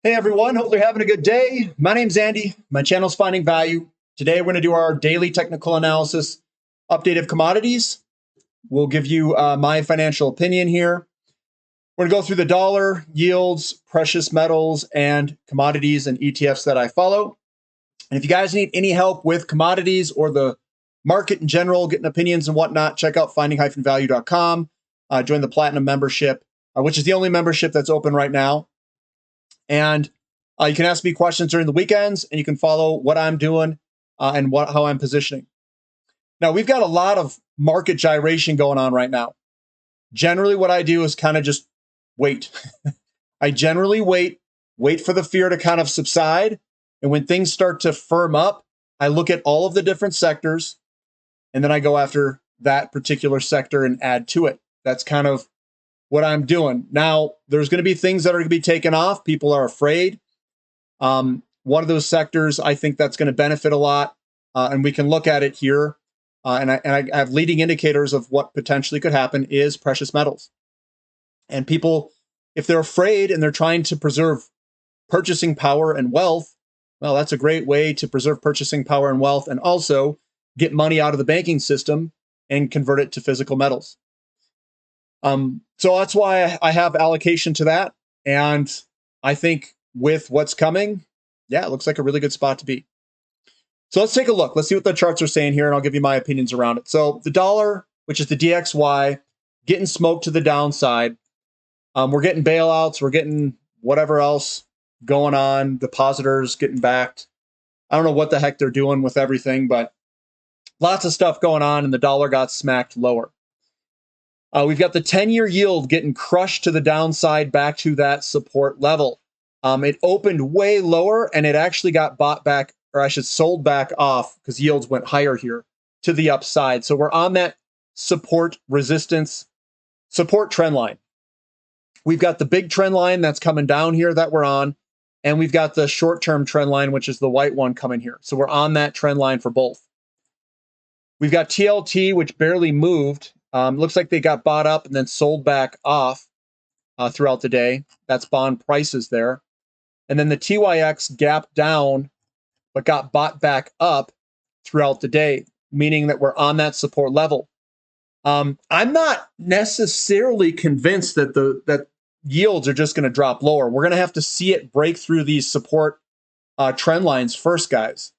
Hey everyone, hopefully you're having a good day. My name's Andy. My channel's Finding Value. Today we're going to do our daily technical analysis update of commodities. We'll give you my financial opinion here. We're going to go through the dollar, yields, precious metals, and commodities and ETFs that I follow. And if you guys need any help with commodities or the market in general, getting opinions and whatnot, check out finding-value.com. Join the Platinum membership, which is the only membership that's open right now. And you can ask me questions during the weekends, and you can follow what I'm doing and how I'm positioning. Now, we've got a lot of market gyration going on right now. Generally, what I do is kind of just wait. I generally wait for the fear to kind of subside. And when things start to firm up, I look at all of the different sectors, and then I go after that particular sector and add to it. That's kind of what I'm doing. Now, there's going to be things that are going to be taken off. People are afraid. One of those sectors, I think that's going to benefit a lot. And we can look at it here. And I have leading indicators of what potentially could happen is precious metals. And people, if they're afraid and they're trying to preserve purchasing power and wealth, well, that's a great way to preserve purchasing power and wealth and also get money out of the banking system and convert it to physical metals. So that's why I have allocation to that. And I think with what's coming, yeah, it looks like a really good spot to be. So let's take a look. Let's see what the charts are saying here, and I'll give you my opinions around it. So the dollar, which is the DXY, getting smoked to the downside. We're getting bailouts. We're getting whatever else going on. Depositors getting backed. I don't know what the heck they're doing with everything, but lots of stuff going on, and the dollar got smacked lower. We've got the 10-year yield getting crushed to the downside back to that support level. It opened way lower, and it actually got bought back, or I should sold back off because yields went higher here to the upside. So we're on that support resistance, support trend line. We've got the big trend line that's coming down here that we're on, and we've got the short-term trend line, which is the white one coming here. So we're on that trend line for both. We've got TLT, which barely moved. Looks like they got bought up and then sold back off throughout the day. That's bond prices there. And then the TYX gapped down, but got bought back up throughout the day, meaning that we're on that support level. I'm not necessarily convinced that that yields are just going to drop lower. We're going to have to see it break through these support trend lines first, guys.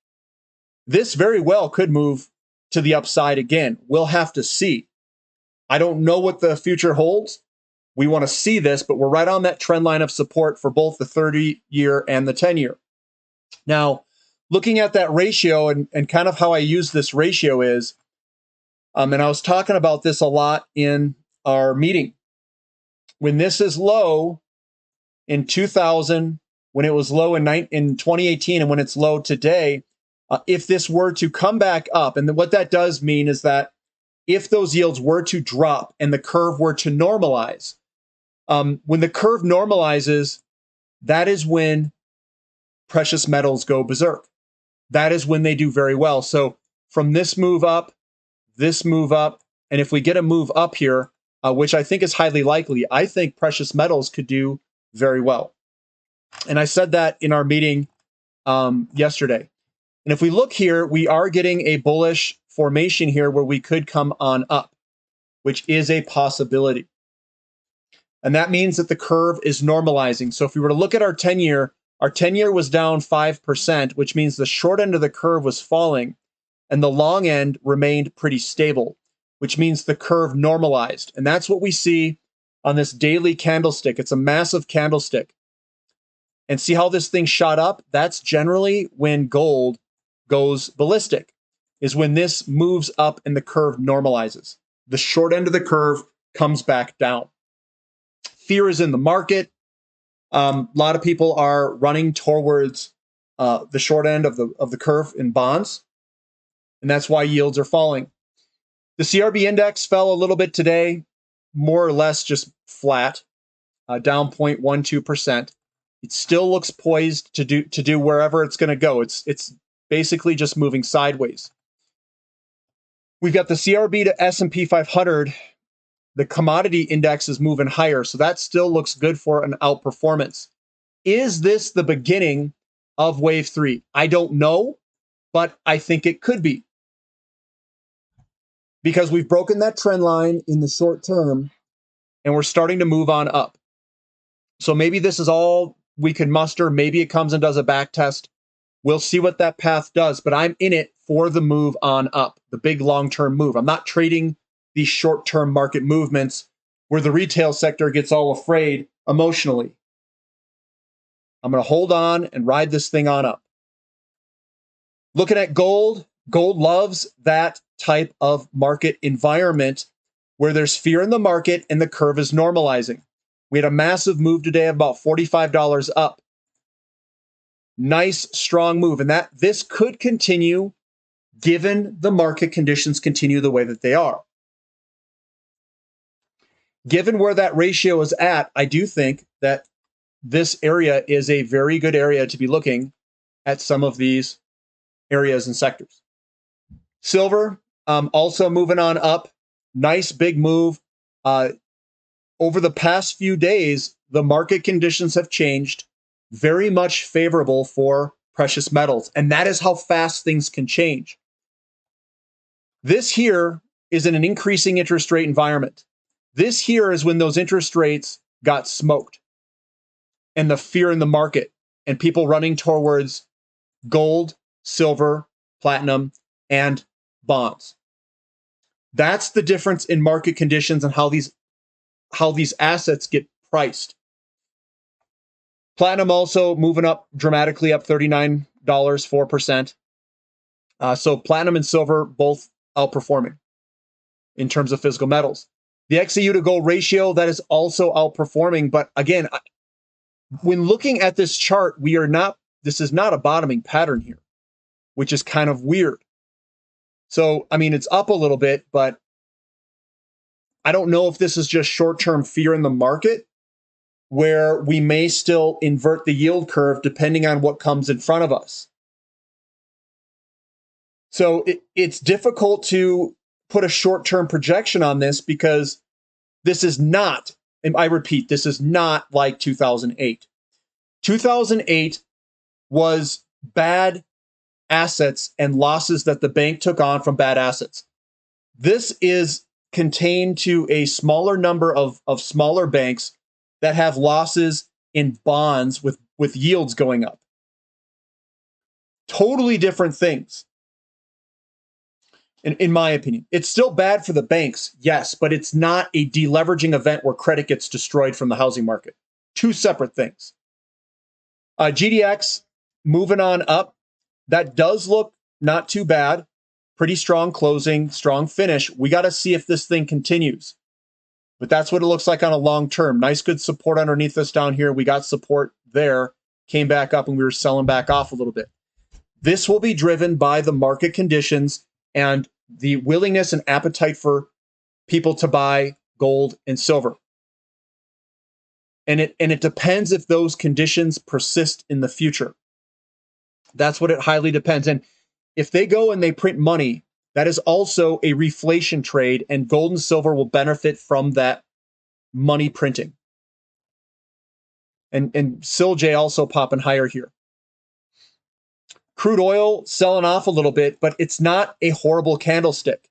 This very well could move to the upside again. We'll have to see. I don't know what the future holds. We want to see this, but we're right on that trend line of support for both the 30-year and the 10-year. Now, looking at that ratio and kind of how I use this ratio is, and I was talking about this a lot in our meeting. When this is low in 2000, when it was low in 2018, and when it's low today, if this were to come back up, and what that does mean is that if those yields were to drop and the curve were to normalize, when the curve normalizes, that is when precious metals go berserk. That is when they do very well. So from this move up, and if we get a move up here, which I think is highly likely, I think precious metals could do very well. And I said that in our meeting yesterday. And if we look here, we are getting a bullish formation here where we could come on up, which is a possibility. And that means that the curve is normalizing. So if we were to look at our 10-year was down 5%, which means the short end of the curve was falling and the long end remained pretty stable, which means the curve normalized. And that's what we see on this daily candlestick. It's a massive candlestick. And see how this thing shot up? That's generally when gold goes ballistic, is when this moves up and the curve normalizes. The short end of the curve comes back down. Fear is in the market. A lot of people are running towards the short end of the curve in bonds, and that's why yields are falling. The CRB index fell a little bit today, more or less just flat, down 0.12%. It still looks poised to do wherever it's going to go. It's basically just moving sideways. We've got the CRB to S&P 500. The commodity index is moving higher, so that still looks good for an outperformance. Is this the beginning of wave 3? I don't know, but I think it could be. Because we've broken that trend line in the short term and we're starting to move on up. So maybe this is all we can muster. Maybe it comes and does a back test. We'll see what that path does, but I'm in it for the move on up, the big long-term move. I'm not trading these short-term market movements where the retail sector gets all afraid emotionally. I'm going to hold on and ride this thing on up. Looking at gold, gold loves that type of market environment where there's fear in the market and the curve is normalizing. We had a massive move today of about $45 up. Nice, strong move. And that this could continue given the market conditions continue the way that they are. Given where that ratio is at, I do think that this area is a very good area to be looking at some of these areas and sectors. Silver, also moving on up. Nice big move. Over the past few days, the market conditions have changed, very much favorable for precious metals. And that is how fast things can change. This here is in an increasing interest rate environment. This here is when those interest rates got smoked and the fear in the market and people running towards gold, silver, platinum, and bonds. That's the difference in market conditions and how these assets get priced. Platinum also moving up dramatically, up $39, 4%. So platinum and silver both outperforming in terms of physical metals. The XAU to gold ratio, that is also outperforming. But again, when looking at this chart, this is not a bottoming pattern here, which is kind of weird. So, I mean, it's up a little bit, but I don't know if this is just short-term fear in the market where we may still invert the yield curve depending on what comes in front of us. So it's difficult to put a short-term projection on this because this is not, and I repeat, this is not like 2008. 2008 was bad assets and losses that the bank took on from bad assets. This is contained to a smaller number of smaller banks that have losses in bonds with yields going up. Totally different things. In my opinion, it's still bad for the banks, yes, but it's not a deleveraging event where credit gets destroyed from the housing market. Two separate things. GDX moving on up. That does look not too bad. Pretty strong closing, strong finish. We got to see if this thing continues. But that's what it looks like on a long term. Nice, good support underneath us down here. We got support there, came back up, and we were selling back off a little bit. This will be driven by the market conditions and the willingness and appetite for people to buy gold and silver. And it depends if those conditions persist in the future. That's what it highly depends. And if they go and they print money, that is also a reflation trade, and gold and silver will benefit from that money printing. And SILJ also popping higher here. Crude oil selling off a little bit, but it's not a horrible candlestick.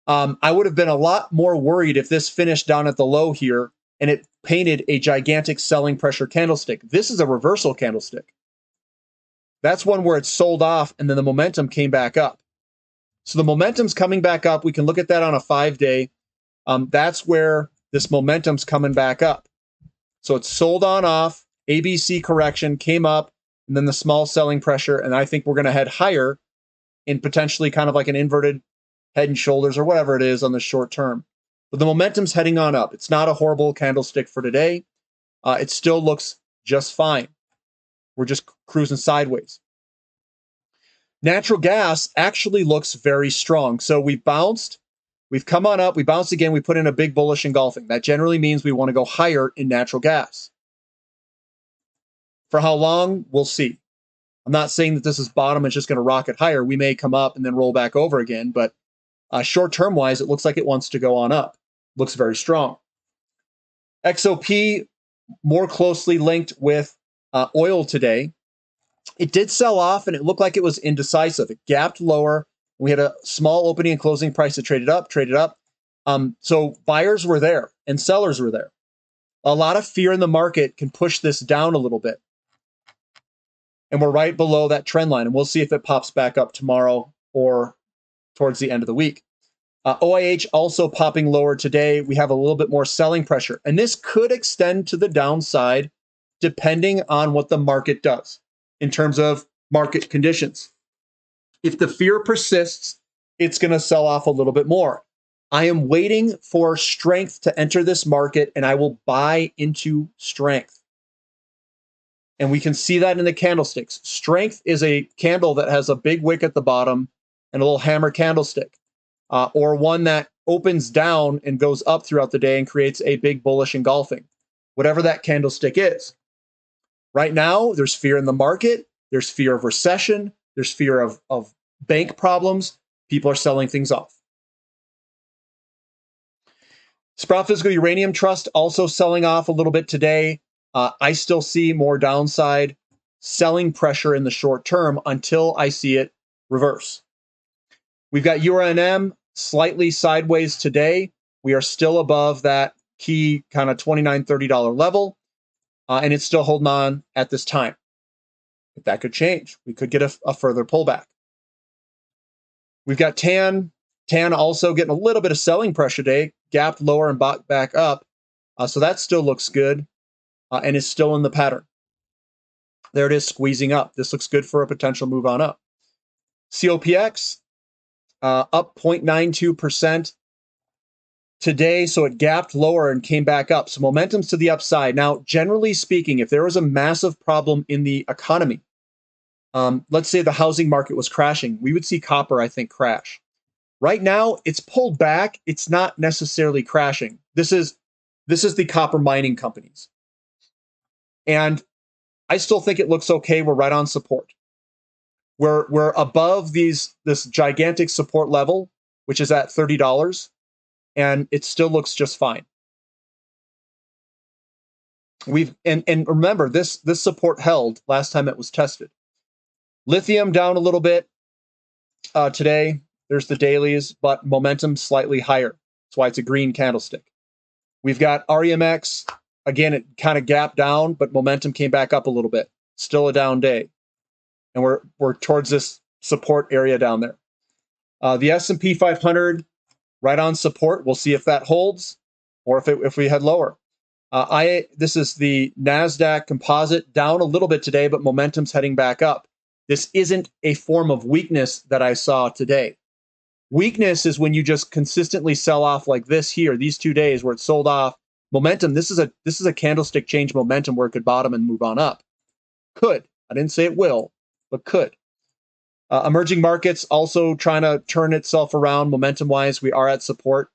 I would have been a lot more worried if this finished down at the low here and it painted a gigantic selling pressure candlestick. This is a reversal candlestick. That's one where it sold off and then the momentum came back up. So the momentum's coming back up. We can look at that on a 5-day. That's where this momentum's coming back up. So it's sold on off, ABC correction, came up, and then the small selling pressure. And I think we're going to head higher in potentially kind of like an inverted head and shoulders or whatever it is on the short term. But the momentum's heading on up. It's not a horrible candlestick for today. It still looks just fine. We're just cruising sideways. Natural gas actually looks very strong. So we bounced, we've come on up, we bounced again, we put in a big bullish engulfing. That generally means we want to go higher in natural gas. For how long, we'll see. I'm not saying that this is bottom, it's just going to rocket higher. We may come up and then roll back over again, but short-term wise, it looks like it wants to go on up. Looks very strong. XOP more closely linked with Oil today, it did sell off and it looked like it was indecisive. It gapped lower. We had a small opening and closing price that traded up. So buyers were there and sellers were there. A lot of fear in the market can push this down a little bit. And we're right below that trend line. And we'll see if it pops back up tomorrow or towards the end of the week. OIH also popping lower today. We have a little bit more selling pressure. And this could extend to the downside depending on what the market does in terms of market conditions. If the fear persists, it's going to sell off a little bit more. I am waiting for strength to enter this market, and I will buy into strength. And we can see that in the candlesticks. Strength is a candle that has a big wick at the bottom and a little hammer candlestick, or one that opens down and goes up throughout the day and creates a big bullish engulfing, whatever that candlestick is. Right now, there's fear in the market. There's fear of recession. There's fear of bank problems. People are selling things off. Sprout Physical Uranium Trust also selling off a little bit today. I still see more downside selling pressure in the short term until I see it reverse. We've got URNM slightly sideways today. We are still above that key kind of $29, $30 level, and it's still holding on at this time. But that could change. We could get a further pullback. We've got TAN. TAN also getting a little bit of selling pressure today, gapped lower and bought back up. So that still looks good and is still in the pattern. There it is, squeezing up. This looks good for a potential move on up. COPX up 0.92% today. So it gapped lower and came back up. So momentum's to the upside. Now, generally speaking, if there was a massive problem in the economy, let's say the housing market was crashing, we would see copper, I think, crash. Right now, it's pulled back. It's not necessarily crashing. This is the copper mining companies. And I still think it looks okay. We're right on support. We're above this gigantic support level, which is at $30, and it still looks just fine. And remember, this support held last time it was tested. Lithium down a little bit today. There's the dailies, but momentum slightly higher. That's why it's a green candlestick. We've got REMX. Again, it kind of gapped down, but momentum came back up a little bit. Still a down day. And we're towards this support area down there. The S&P 500 right on support. We'll see if that holds or if we head lower. This is the NASDAQ composite down a little bit today, but momentum's heading back up. This isn't a form of weakness that I saw today. Weakness is when you just consistently sell off like this here, these 2 days where it sold off. Momentum, this is a candlestick change momentum where it could bottom and move on up. Could. I didn't say it will, but could. Emerging markets also trying to turn itself around momentum-wise. We are at support.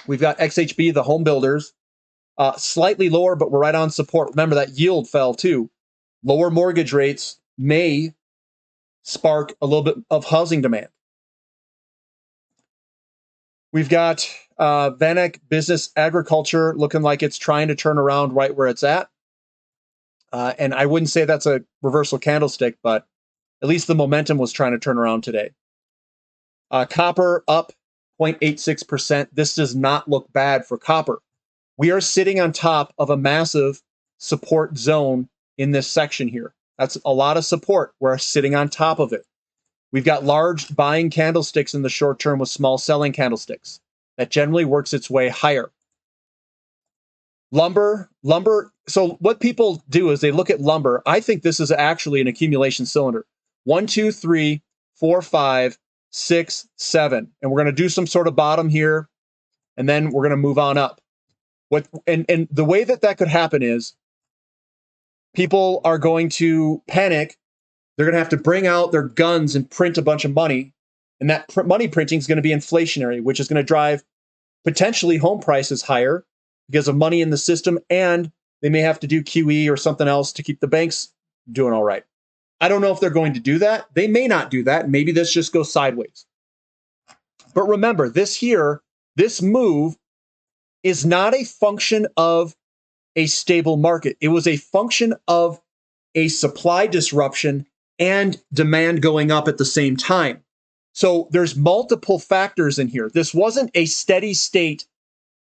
We've got XHB, the home builders, slightly lower, but we're right on support. Remember that yield fell too. Lower mortgage rates may spark a little bit of housing demand. We've got VanEck Business Agriculture looking like it's trying to turn around right where it's at. And I wouldn't say that's a reversal candlestick, but at least the momentum was trying to turn around today. Copper up 0.86%. This does not look bad for copper. We are sitting on top of a massive support zone in this section here. That's a lot of support. We're sitting on top of it. We've got large buying candlesticks in the short term with small selling candlesticks. That generally works its way higher. Lumber. So what people do is they look at lumber. I think this is actually an accumulation cylinder. 1, 2, 3, 4, 5, 6, 7. And we're going to do some sort of bottom here. And then we're going to move on up. And the way that could happen is people are going to panic. They're going to have to bring out their guns and print a bunch of money. And that money printing is going to be inflationary, which is going to drive potentially home prices higher because of money in the system. And they may have to do QE or something else to keep the banks doing all right. I don't know if they're going to do that. They may not do that. Maybe this just goes sideways. But remember, this move is not a function of a stable market. It was a function of a supply disruption and demand going up at the same time. So there's multiple factors in here. This wasn't a steady state.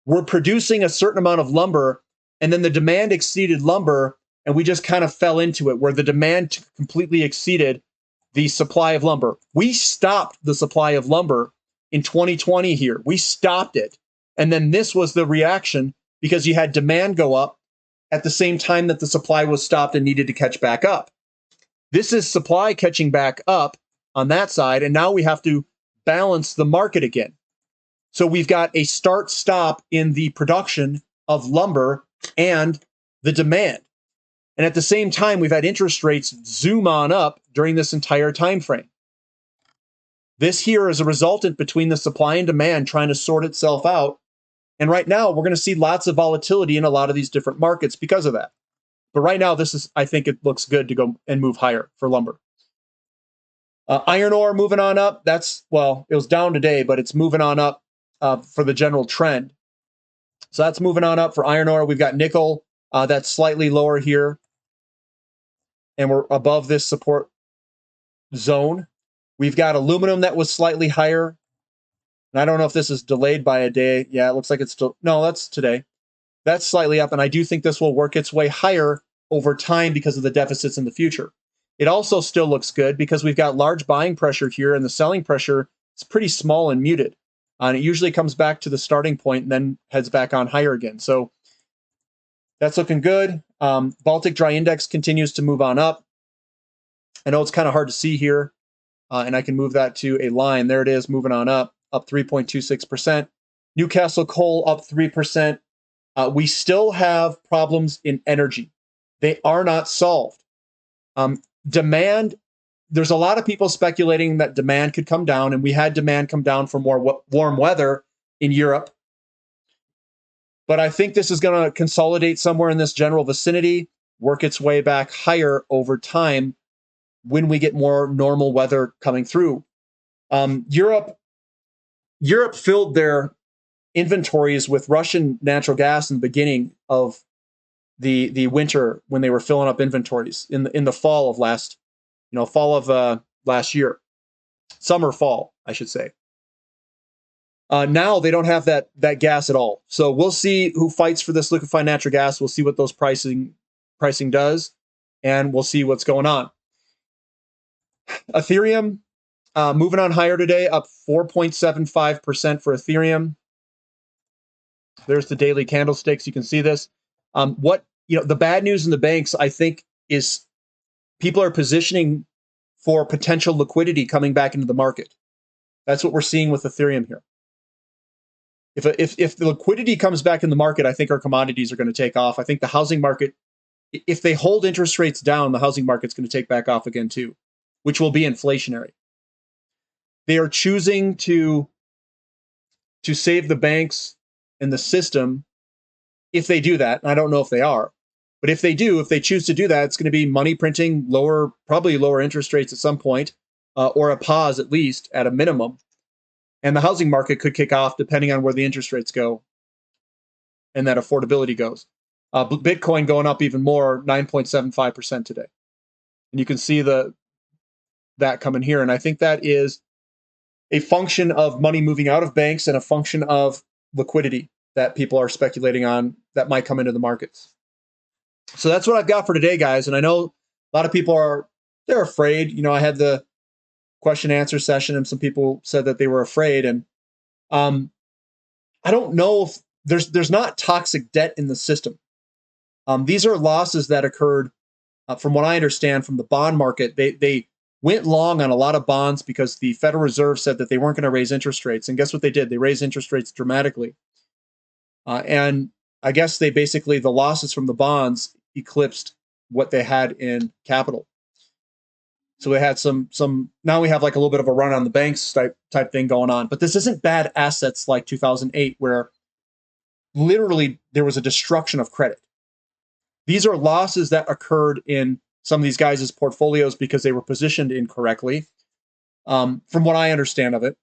We're producing a certain amount of lumber, and then the demand exceeded lumber, and we just kind of fell into it, where the demand completely exceeded the supply of lumber. We stopped the supply of lumber in 2020 here. We stopped it. And then this was the reaction, because you had demand go up at the same time that the supply was stopped and needed to catch back up. This is supply catching back up on that side, and now we have to balance the market again. So we've got a start-stop in the production of lumber and the demand. And at the same time, we've had interest rates zoom on up during this entire time frame. This here is a resultant between the supply and demand trying to sort itself out. And right now, we're going to see lots of volatility in a lot of these different markets because of that. But right now, I think it looks good to go and move higher for lumber. Iron ore moving on up. It was down today, but it's moving on up for the general trend. So that's moving on up for iron ore. We've got nickel that's slightly lower here, and we're above this support zone. We've got aluminum that was slightly higher. And I don't know if this is delayed by a day. Yeah, it looks like it's still, no, that's today. That's slightly up, and I do think this will work its way higher over time because of the deficits in the future. It also still looks good because we've got large buying pressure here, and the selling pressure is pretty small and muted. And it usually comes back to the starting point and then heads back on higher again. So that's looking good. Baltic Dry Index continues to move on up. I know it's kind of hard to see here, and I can move that to a line. There it is, moving on up 3.26%. Newcastle Coal up 3%. We still have problems in energy. They are not solved. Demand, there's a lot of people speculating that demand could come down, and we had demand come down for more warm weather in Europe. But I think this is going to consolidate somewhere in this general vicinity, work its way back higher over time when we get more normal weather coming through. Europe filled their inventories with Russian natural gas in the beginning of the winter, when they were filling up inventories in the fall of last year, fall, I should say. Now they don't have that gas at all. So we'll see who fights for this liquefied natural gas. We'll see what those pricing does, and we'll see what's going on. Ethereum moving on higher today, up 4.75% for Ethereum. There's the daily candlesticks. You can see this. The bad news in the banks, I think, is people are positioning for potential liquidity coming back into the market. That's what we're seeing with Ethereum here. If the liquidity comes back in the market, I think our commodities are going to take off. I think the housing market, if they hold interest rates down, the housing market's going to take back off again too, which will be inflationary. They are choosing to save the banks and the system. If they do that, and I don't know if they are, but if they choose to do that, it's going to be money printing, probably lower interest rates at some point, or a pause at least at a minimum. And the housing market could kick off depending on where the interest rates go and that affordability goes. Bitcoin going up even more, 9.75% today. And you can see that coming here. And I think that is a function of money moving out of banks and a function of liquidity that people are speculating on that might come into the markets. So that's what I've got for today, guys. And I know a lot of people they're afraid. I had the question answer session, and some people said that they were afraid. And I don't know if there's not toxic debt in the system. These are losses that occurred, from what I understand, from the bond market. They went long on a lot of bonds because the Federal Reserve said that they weren't going to raise interest rates. And guess what they did? They raised interest rates dramatically. And I guess the losses from the bonds eclipsed what they had in capital. So we had now we have like a little bit of a run on the banks type thing going on. But this isn't bad assets like 2008, where literally there was a destruction of credit. These are losses that occurred in some of these guys' portfolios because they were positioned incorrectly, from what I understand of it,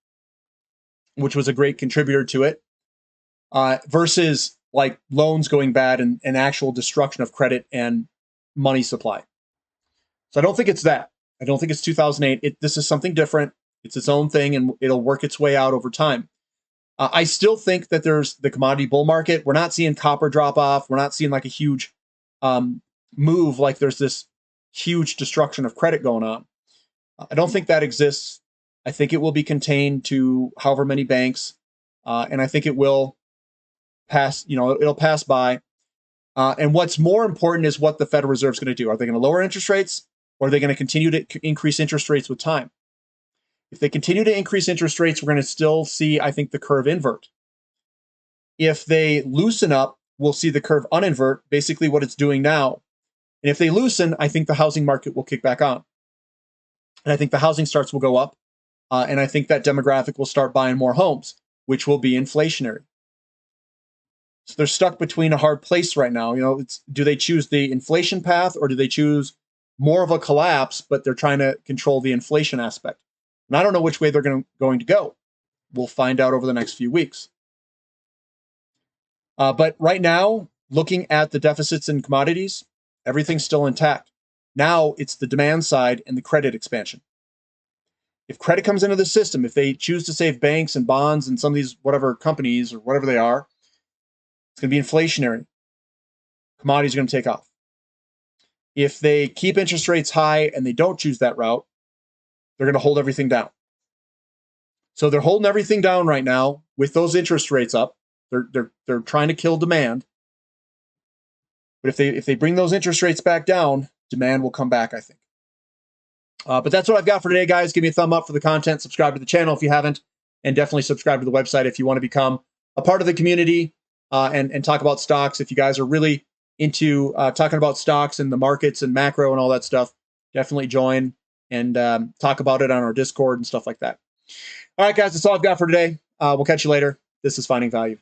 which was a great contributor to it, versus like loans going bad and actual destruction of credit and money supply. So I don't think it's that. I don't think it's 2008. This is something different. It's its own thing, and it'll work its way out over time. I still think that there's the commodity bull market. We're not seeing copper drop off. We're not seeing like a huge move, like there's this huge destruction of credit going on. I don't think that exists. I think it will be contained to however many banks, and I think it will pass. It'll pass by. And what's more important is what the Federal Reserve is going to do. Are they going to lower interest rates, or are they going to continue to increase interest rates with time? If they continue to increase interest rates, we're going to still see, I think, the curve invert. If they loosen up, we'll see the curve uninvert, basically what it's doing now. And if they loosen, I think the housing market will kick back on. And I think the housing starts will go up. And I think that demographic will start buying more homes, which will be inflationary. So they're stuck between a hard place right now. Do they choose the inflation path, or do they choose more of a collapse, but they're trying to control the inflation aspect? And I don't know which way they're going to go. We'll find out over the next few weeks. But right now, looking at the deficits in commodities, everything's still intact. Now it's the demand side and the credit expansion. If credit comes into the system, if they choose to save banks and bonds and some of these whatever companies or whatever they are, it's going to be inflationary. Commodities are going to take off. If they keep interest rates high and they don't choose that route, they're going to hold everything down. So they're holding everything down right now with those interest rates up. They're trying to kill demand. But if they bring those interest rates back down, demand will come back, I think. But that's what I've got for today, guys. Give me a thumb up for the content. Subscribe to the channel if you haven't, and definitely subscribe to the website if you want to become a part of the community and talk about stocks. If you guys are really into talking about stocks and the markets and macro and all that stuff, definitely join and talk about it on our Discord and stuff like that. All right, guys, that's all I've got for today. We'll catch you later. This is Finding Value.